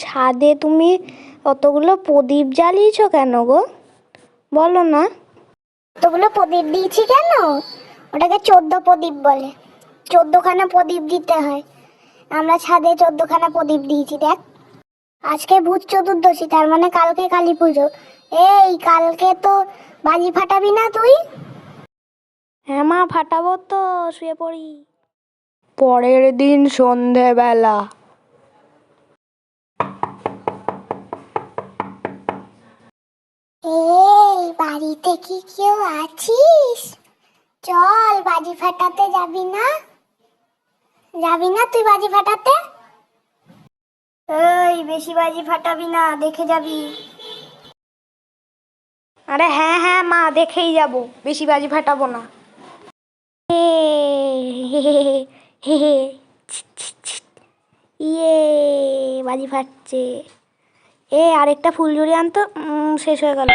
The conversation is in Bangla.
ছাদে তুমি অতগুলো প্রদীপ জ্বালিয়েছো কেন গো? বলো না। অতগুলো প্রদীপ দিয়েছি কেন? ওটাকে 14 প্রদীপ বলে। 14খানা প্রদীপ দিতে হয়। আমরা ছাদে 14খানা প্রদীপ দিয়েছি। দেখ, আজকে ভূত চতুর্দশী, তার মানে কালকে কালী পুজো। এই কালকে তো বাজি ফাটাবি না তুই? হ্যাঁ মা, ফাটাবো তো, শুয়ে পড়ি। পরের দিন সন্ধেবেলা। এই বাড়িতে কি কেউ আছিস? চল, বাজি ফাটাতে যাবি না? যাবি না তুই বাজি ফাটাতে? এই বেশি বাজি ফাটাবি না, দেখে যাবি। আরে হ্যাঁ হ্যাঁ মা, দেখেই যাব, বেশি বাজি ফাটাবো না। ইয়ে, বাজি ফাটছে। আরেকটা ফুলঝুরি আনতো, শেষ হয়ে গেল।